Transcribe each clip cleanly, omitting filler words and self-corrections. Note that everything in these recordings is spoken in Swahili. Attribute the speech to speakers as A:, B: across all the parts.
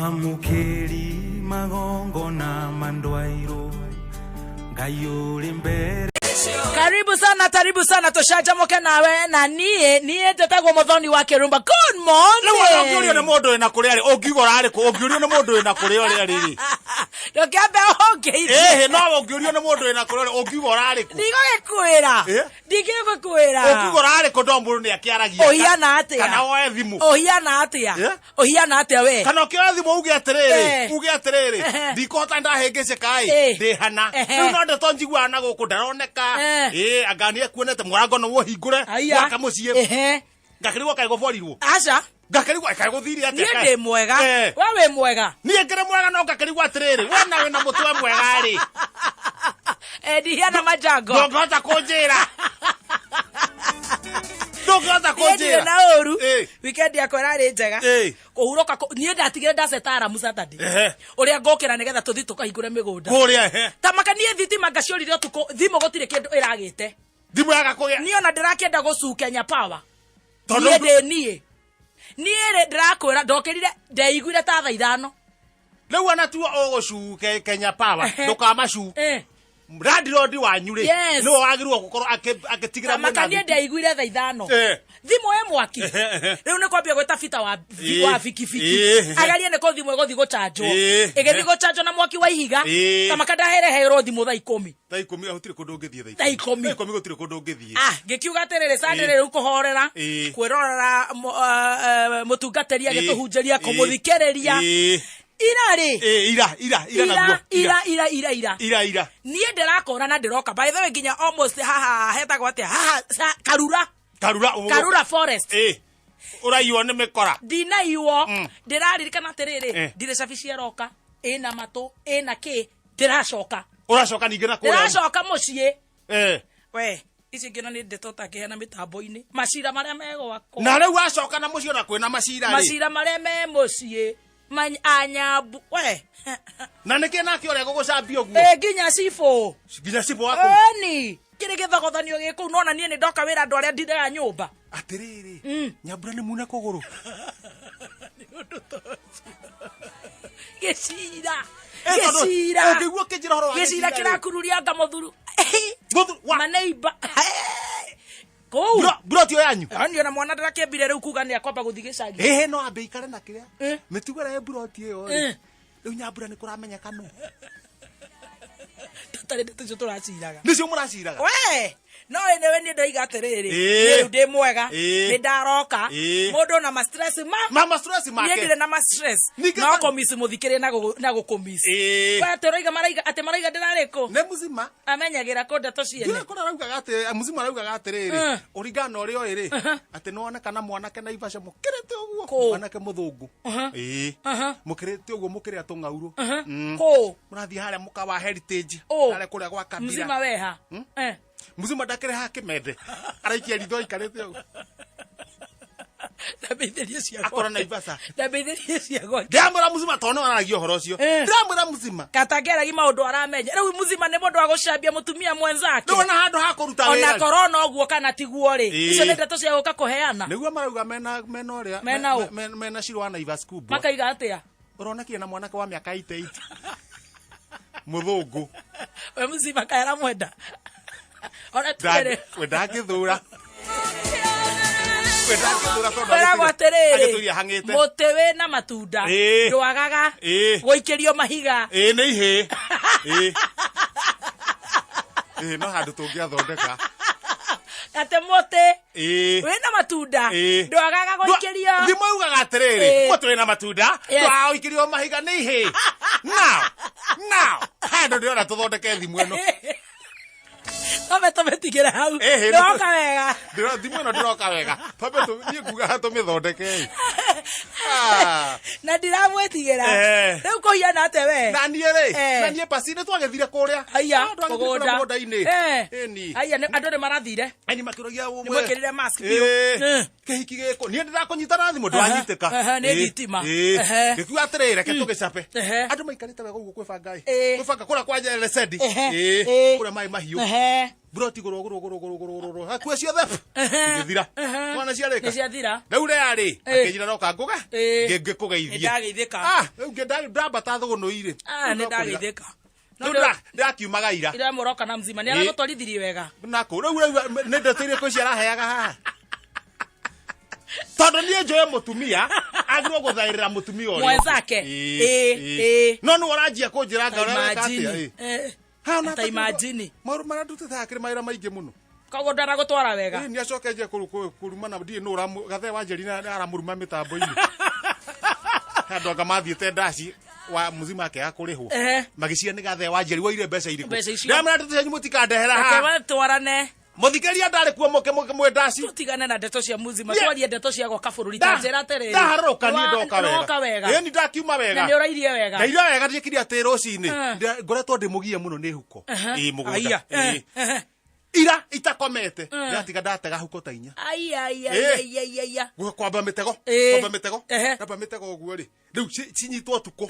A: Mamukeri magongo na mandwairo Gayuri mbere.
B: Karibu sana toshajamoke nawe na nie tetagwo muthoni wa Kirumba. Good morning.
C: Ogiorio ne mondo ena kuri ari ogigora ari ko ogiorio ne mondo ena kuri ari riri.
B: Ndokiambe ongeithie.
C: No ogiorio ne mondo ena kuri ogigora ari ko.
B: Ndigogekwira. Ndigogekwira.
C: Ogigora ari ko ndomburu ni akiaragia.
B: Ohiana atia.
C: Kana oe thimu.
B: Ohiana atia. Ohiana atia we.
C: Kana okioe thimu uge atiriri. Ndikota ndahengece kai. Ndihana. No ndeto njigua na guku ndaroneka. Agania kuonete murango no wohingure waka mucie ngakirigwo kaigo borirwo
B: aca
C: ngakirigwo kaigo thiri ate
B: kai ni mwega wewe mwega
C: nie ngere mwega no ngakirigwo atiriri wena wena mutwe mwega ri
B: Diana majango
C: ngota kunjira ndogota kunjira
B: na oru weekend yako rari njega kuhuroka nie ndatigire ndasetara Saturday uria ngokira nigetha tuthi tukahingure migunda
C: kuria
B: tamaka nie thitima ngaciorire utuko thimo gutire kindu iragite
C: thimu yaga kugia
B: nie ona ndirakenda gucukenya power nie ndirakwira ndokirire ndeiguire ta thaa 5
C: riu ana tu ugucuke Kenya Power ndukamacu Radi wanyure no wagirwo gukorwo akitigira
B: mwana makanie ndaiguire thaa 5 thimo mwaki riu ne kwambia gweta fita wa fikifiki agarie ne ko thimo ego thigo chanjo igithigo chanjo na mwaki wa ihiga kama kadahere hero thimo thaa 10
C: gutire kundu ngithie
B: thaa 10
C: gutire kundu ngithie
B: ngikiuga atiriri sandere ru kuhorera kwirorera mutungateri agituhunjeria kumuthikiriria ira nie ndirakora na ndiroka by the way nginya almost haha hetagwo atia haha karura forest
C: uraiyo ne mekora
B: dina iwo ndiraririkana atiriri ndire safishia roka ina matu ina ki ndiracoka
C: uracoka ningi na kuria
B: ndiracoka mucie we ici ngino ni ndetota kihena mitambo-ini macira maria megwako
C: na riu acoka na mucie na kwina macira
B: maria me mucie anyabu we
C: na niki nake ore gugucambia guo
B: nginya sifo
C: wako
B: ni kiri githogothanio giku nona nie ni ndoka wira andu aria ndiraga nyumba
C: atiriri nyambura ni muna kuguru
B: ni undu gicira
C: ukigwo kijira horo wa
B: gicira kirakururia ngamuthuru maneiba
C: bro tio yanyu
B: ani ona mwana ndarakembire riu kuga ni akwamba guthi gicagi
C: no ambe ikare na kiria mitugara ya bro tio riu nyambura ni kuramenyeka no
B: tutari ndetu turaciraga
C: nicio muraciraga
B: we no enewe ni ndoiga atiriri riu ndi mwega ni ndaroka mundu na stress
C: mama stress make
B: ni ndire na stress no komisi muthikire na gukomisi we turoiga maraiga ndirariko
C: ne muzima
B: amenyagira ko ndeto ciene
C: ndio kora rauga gate muzima rauga atiriri urigana urio iri ati no ona kana mwanake na Ivasha mukirete uguo mwanake muthungu mukirete uguo mukire atungauru
B: ko
C: murathi haria mukawa heritage haria kuria gwa kabira
B: muzima weha
C: muzima ndakire hake mende araikia ritho ikarete uguo
B: ndabetheria ciakwa
C: akora na Ivasha
B: ndabetheria ciakwa
C: ndamura muzima tono aragio horo cio ndamura muzima
B: katangeragia maundu aramenya riu muzima ni mundu wa gucambia mutumia mwenzake
C: no na handu ha kuruta wira
B: ona corona uguo kana tiguo ri icio ni ndeto cia guka kuheana
C: niguo marauga mena uria mena shirwa na Ivasha kubwa
B: makaiga atia
C: uronekia na mwanake wa miaka 88 muthungu
B: we muzima kaera mwenda ona
C: tere ndangithura
B: mutewe na matunda ndwagaga guikirio mahiga
C: ni ihe no handu tungiathondeka
B: ate mote wena matunda ndwagaga guikirio
C: thimo ugaga atiriri mutewe na matunda ndwaikirio mahiga ni ihe now handu ndiona tuthondeke thimu eno
B: Tome tigera hau. Ndoka wega.
C: Thimo ino ndiroka wega. Tome tu ni kuga tumithondeke.
B: Na ndiramwetigera. Riu kuhiana ate we.
C: Na nie ri. Na nie pasi ni twagethire kuria.
B: Aya.
C: Mugonda-ini.
B: Ni. Aya andu ni marathire.
C: Ani makiragia umwe.
B: Ni mwekirire mask bio.
C: Kehiki giko. Ni ndirakunyitana thimo ndwanyiteka.
B: Ni thitima.
C: Gikuga atirire ke tugicape. Andu maikarite wega uguo kwibanga. Kwibanga kura kwanja lesedi. Kura mai mahiu. Bro tigoro hakuwe ciothe ngithira na ciareka
B: nĩ ciathira
C: rĩu rĩarĩ akĩnjĩra no kanguga ngĩkũgeithie
B: ndageithĩka
C: rĩu ndambata thũgũnũ irĩ
B: nĩ ndageithĩka
C: ndakiumaga ira
B: ira mũroka na mzima nĩ aragũtwarithirie wega
C: nakũ rĩu nĩ ndeto irĩkũ ciaraheaga haha tondũ niĩ njoe mũtumia agirwo gũthaĩrĩra mũtumia ũrĩa
B: mwenzake
C: no nĩ ũranjia kũnjĩra ngaũrĩa atĩa
B: ta imagine
C: maũndũ marĩa ndutĩte hakĩrĩ mawĩra maingĩ mũno
B: koguo ndaragũtwara wega
C: nĩ acoke nje kũrumana ndiĩ nũ gathe wa njeri aramũruma mĩtambo-inĩ andũ anga mathiĩte ndaci wa muzima akĩaga kũrĩhwo magĩcia nĩ gathe wa njeri woire mbeca irĩkũ ndamwĩra ndeto cianyu mũtikandehera haha
B: twarane
C: mũthikĩria ndarĩ kuo mũke ndaci
B: tutigane na ndeto cia muzima twarie ndeto cia goka bũrũri ta njĩra atĩrĩrĩ
C: ndaharũka niĩ ndoka wega ĩni ndakiuma wega
B: na nĩ ũrairie wega
C: ndaire wega ndiĩkire atĩ rũcinĩ ngoretwo ndĩmũgie mũno nĩ huko mũgũnda ira itakomete ndatiga ndatega huko ta inya kwamba mĩtego ndamba mĩtego ũguo rĩ rĩu cinyitwo ũtukũ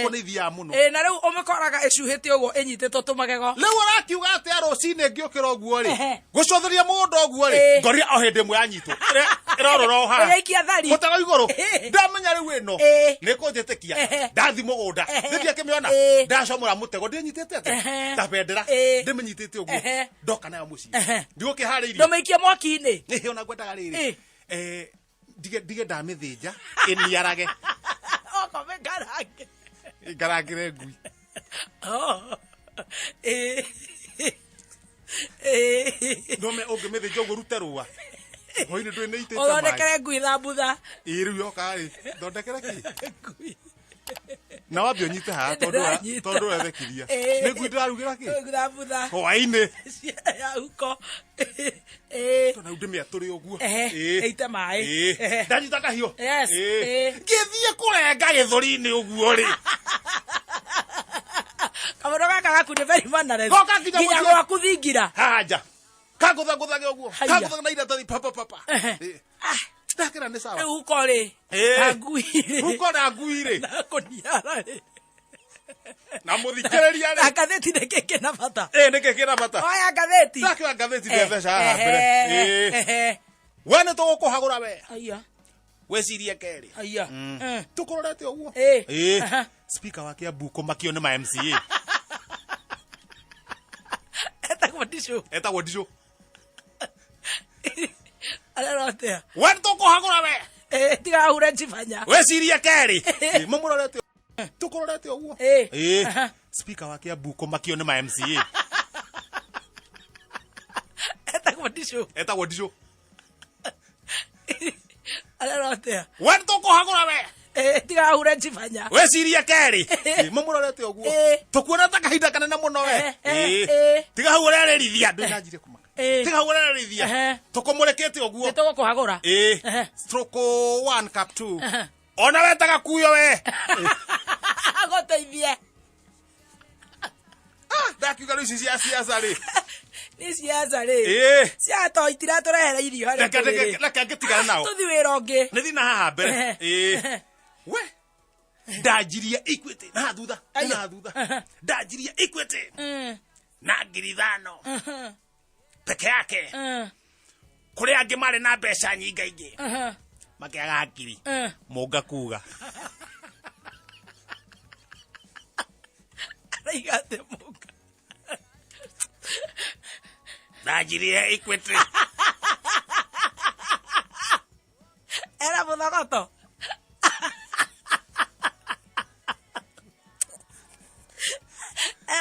C: nĩ ithiaga mũno
B: na rĩu ũmĩkoraga ĩcuhĩte ũguo ĩnyitĩtwo tũmagego
C: rĩu ũrakiuga atĩ rũcinĩ ngĩũkĩra ũguo rĩ gũcotheria mũgũnda ũguo rĩ ngoria o hĩndĩ ĩmwe yanyitwo ĩrorora o haha mũtego igũrũ ndamenya rĩu ĩno nĩ kũnjĩtĩkia ndathi mũgũnda ndĩngĩakĩmĩona ndacomora mũtego ndĩnyitĩte atĩ ta bendera ndĩmĩnyitĩte ũguo ndoka nayo mũciĩ ndigũkĩharĩirie
B: ndũmĩikie mwaki-inĩ
C: nĩhe ona ngwendaga rĩrĩ ndige ndamĩthĩnja ĩniarage ngarangĩre ngui nome ũngĩmĩthĩnja ũguo rute rũa hwainĩ ndũĩ nĩ itĩte maĩ
B: ũthondekere ngui thambutha
C: rĩu yoka rĩ thondekere kĩ na wambia ũnyite haha tondũ wethekiria nĩ ngui ndĩrarugĩra kĩ
B: thambutha
C: hwainĩ
B: ya huko
C: tona ndĩmĩatũre ũguo
B: ĩite maĩ
C: ndanyita kahiũ
B: ngĩthiĩ
C: kũrenga gĩthũri-inĩ ũguo rĩ
B: kamondo gaka gaku nĩ very mannerless nginya gwaku thingira
C: hanja kangũthangũthage ũguo kangũthage na iratathi papa ndakĩra nĩ sawa
B: huko rĩ na ngui
C: huko na ngui rĩ
B: na kũniara rĩ
C: na mũthikĩrĩria rĩ
B: ngathĩti nĩkĩ kĩna bata
C: nĩkĩ kĩna bata
B: oya ngathĩti
C: ndakĩra ngathĩti ndetheca haha mbere we nĩ tũgũkũhagũra we wecirie kerĩ tũkũrorete ũguo speaker wa Kiambu kũmakio nĩ ma MCA etagwo Ndicũ
B: arerotea
C: we nĩ tũkũhagũra we
B: tiga hure njibanya
C: wecirie kerĩ mũmũrorete tũkũrorete ũguo speaker wa Kiambu kũmakio nĩ ma MCA etagwo Ndicũ
B: arerotea
C: we nĩ tũkũhagũra we
B: tiga hure njibanya
C: wecirie kerĩ mũmũrorete ũguo tũkuona ta kahinda kanene mũno we tiga hau ũrerĩrithia ndwĩna njire kũmaka tiga hau ũrerĩrithia tũkũmũrĩkĩte ũguo
B: nĩ tũgũkũhagũra
C: stroke 1 cap 2 ona wetaga kuyo we
B: agũteithie
C: ndakiuga rĩu ici cia ciaca rĩ
B: nĩ ciaca rĩ ciato itiratũrehera irio
C: reke ngĩtigana nao
B: tũthi wĩra ũngĩ
C: nĩ thiĩ na haha mbere we ndanjirie Equity na thutha ndanjirie Equity na ngiri 5 peke yake kũrĩ angĩ marĩ na mbeca nyingaingĩ makĩaga ngiri mũnga kuga
B: araigate mũnga
C: ndanjirie Equity
B: era mũthogoto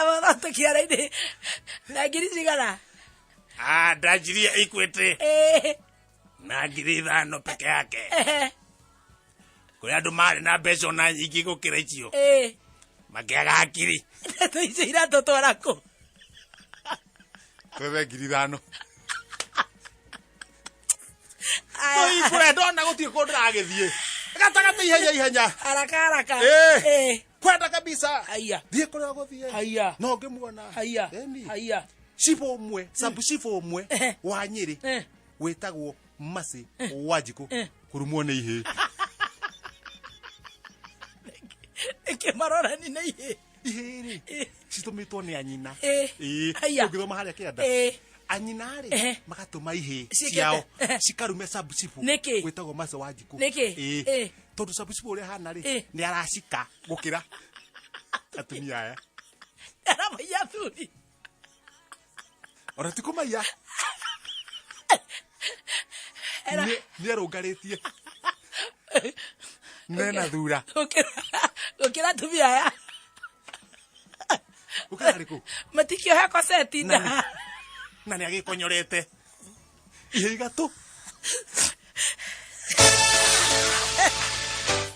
B: mũthogoto kĩara-inĩ na ngiri cigana
C: ndanjirie Equity na ngiri 5 peke yake kũrĩ andũ marĩ na mbeca ona nyingĩ gũkĩra icio makĩaga ngiri
B: ndeto icio iratũtwara kũ
C: twethe ngiri 5 tũikũre ndona gũtirĩ kũndũ ndĩragĩthiĩ gatagatĩ ihenya
B: haraka
C: kwenda kabisa thiĩ kũrĩa gũthiĩ no ngĩmuona cibũ ũmwe sabu cibũ ũmwe wa Nyĩrĩ wĩtagwo Mercy Wanjikũ kũrumwo nĩ ihĩ
B: ĩkĩmarorani nĩ ihĩ
C: rĩ citũmĩtwo nĩ anyina ũngĩthoma harĩa kĩanda anyinari magatuma ihi ciao cikarume sabucibu gwitagwo maco wa njiku tondu sabucibu uria hana ri ni aracika gukira atumia aya
B: aramaiya thuri
C: ora tikumaiya ni arungaritie nena thura
B: gukira atumia aya
C: ukariku
B: matikio hako seti
C: na ni agikonyorete igatu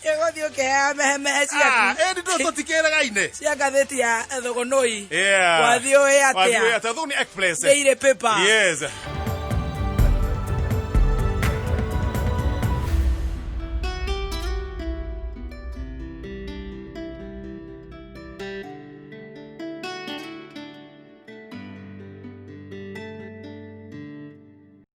B: Egothio ke meheme cia
C: edi ndo totikeraga ine
B: cia gatheti ya thogonoi
C: wathio
B: atia
C: wathio atia thuni express
B: ile paper
C: yes